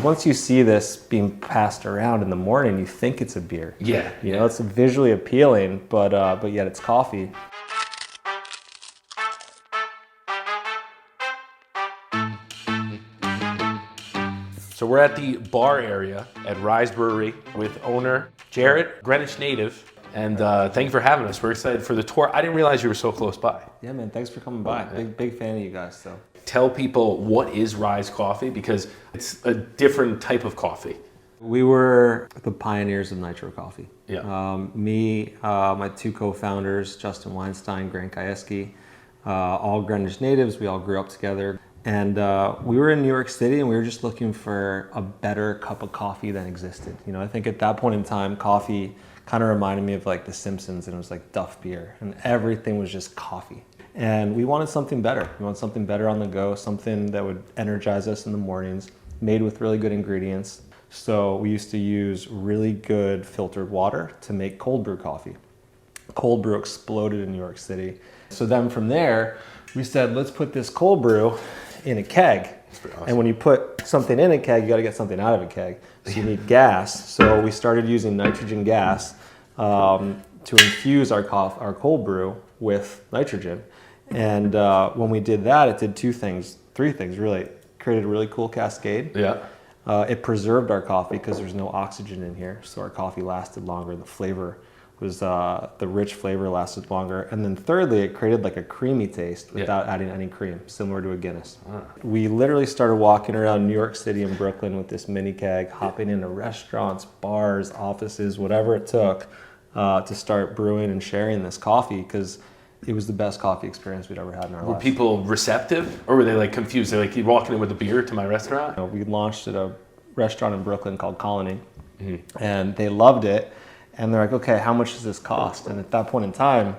Once you see this being passed around in the morning, you think it's a beer. Yeah. You know, it's visually appealing, but yet it's coffee. So we're at the bar area at Rise Brewery with owner Jarrett, Greenwich Native. And thank you for having us. We're excited for the tour. I didn't realize you were so close by. Yeah, man, thanks for coming by. Big fan of you guys, so. Tell people what is Rise Coffee, because it's a different type of coffee. We were the pioneers of nitro coffee. Yeah. My two co-founders, Justin Weinstein, Grant Gajewski, all Greenwich natives. We all grew up together. And we were in New York City and we were just looking for a better cup of coffee than existed. You know, I think at that point in time, coffee kind of reminded me of like The Simpsons, and it was like Duff beer and everything was just coffee. And we wanted something better. We wanted something better on the go, something that would energize us in the mornings, made with really good ingredients. So we used to use really good filtered water to make cold brew coffee. Cold brew exploded in New York City. So then from there, we said, let's put this cold brew in a keg. Awesome. And when you put something in a keg, you got to get something out of a keg. So you need gas. So we started using nitrogen gas to infuse our cold brew with nitrogen. And when we did that, it did three things really. It created a really cool cascade. Yeah. It preserved our coffee because there's no oxygen in here. So our coffee lasted longer. The flavor was, the rich flavor lasted longer. And then thirdly, it created like a creamy taste without adding any cream, similar to a Guinness. We literally started walking around New York City and Brooklyn with this mini keg, hopping into restaurants, bars, offices, whatever it took to start brewing and sharing this coffee, because it was the best coffee experience we'd ever had in our lives. Were people receptive, or were they like confused? They're like, you're walking in with a beer to my restaurant? You know, we launched at a restaurant in Brooklyn called Colony, and they loved it. And they're like, okay, how much does this cost? And at that point in time,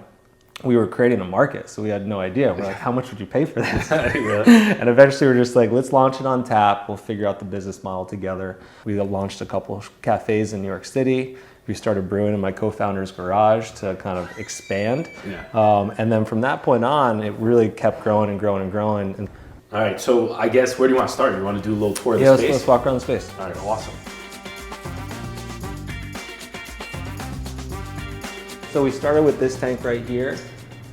we were creating a market, so we had no idea. We're like, how much would you pay for this? And eventually we're just like, let's launch it on tap. We'll figure out the business model together. We launched a couple of cafes in New York City. We started brewing in my co-founder's garage to kind of expand. And then from that point on, it really kept growing and growing and growing. And all right, so I guess, where do you want to start? You want to do a little tour of the space? Let's walk around the space. All right, awesome. So we started with this tank right here,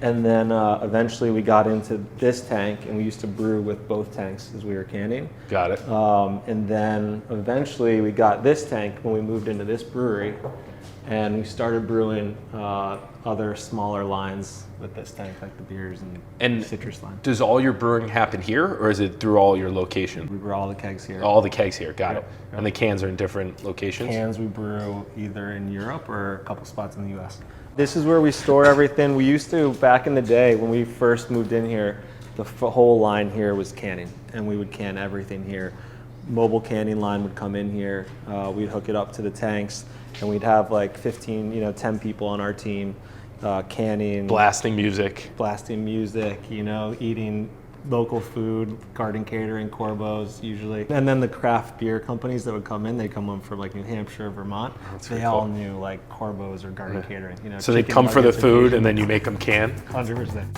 and then eventually we got into this tank, and we used to brew with both tanks as we were canning. Got it. And then eventually we got this tank when we moved into this brewery, and we started brewing other smaller lines with this tank, like the beers and citrus line. Does all your brewing happen here, or is it through all your locations? We brew all the kegs here. All the kegs here, got it. Yep. And the cans are in different locations? Cans we brew either in Europe or a couple spots in the US. This is where we store everything. We used to, back in the day when we first moved in here, the whole line here was canning, and we would can everything here. Mobile canning line would come in here, we'd hook it up to the tanks, and we'd have like 10 people on our team canning. Blasting music, eating local food, garden catering, Corbos usually. And then the craft beer companies that would come in, they come in from like New Hampshire, Vermont. They all knew like Corbos or garden catering. So they come for the food and then you make them can? 100%.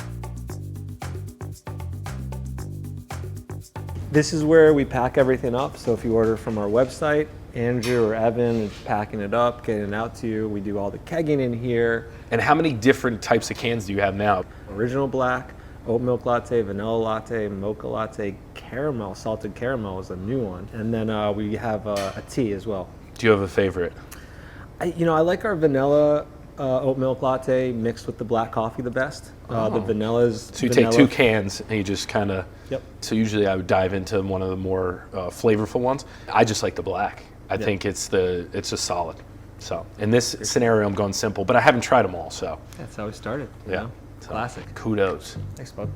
This is where we pack everything up. So if you order from our website, Andrew or Evan is packing it up, getting it out to you. We do all the kegging in here. And how many different types of cans do you have now? Original black, oat milk latte, vanilla latte, mocha latte, caramel, salted caramel is a new one. And then we have a tea as well. Do you have a favorite? I like our vanilla oat milk latte mixed with the black coffee the best. The vanilla's... So you take two cans and you just kind of... Yep. So usually I would dive into one of the more flavorful ones. I just like the black. I think it's just solid. So in this scenario, I'm going simple, but I haven't tried them all, so. That's how we started. Yeah. Classic. Kudos. Thanks, bud.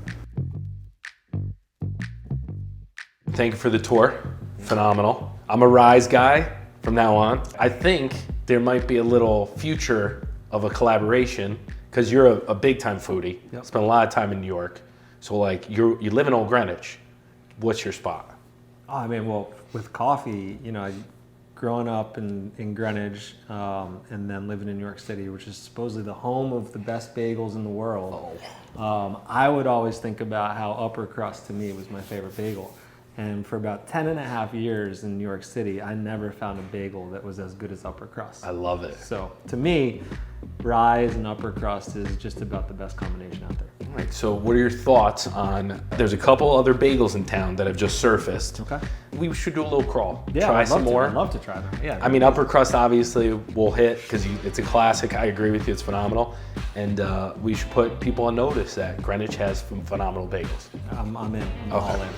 Thank you for the tour. Phenomenal. I'm a Rise guy from now on. I think there might be a little future of a collaboration, because you're a big time foodie. Yep. Spent a lot of time in New York. So like you live in Old Greenwich. What's your spot? Oh, I mean, well, with coffee, growing up in Greenwich and then living in New York City, which is supposedly the home of the best bagels in the world, I would always think about how upper crust to me was my favorite bagel. And for about 10 and a half years in New York City, I never found a bagel that was as good as upper crust. I love it. So to me, rise and upper crust is just about the best combination out there. All right, so what are your thoughts on, there's a couple other bagels in town that have just surfaced. Okay. We should do a little crawl. Yeah, Try I'd some love more. to. I'd love to try them. Yeah. I mean, upper crust obviously will hit because it's a classic. I agree with you, it's phenomenal. And we should put people on notice that Greenwich has some phenomenal bagels. I'm in. I'm all in.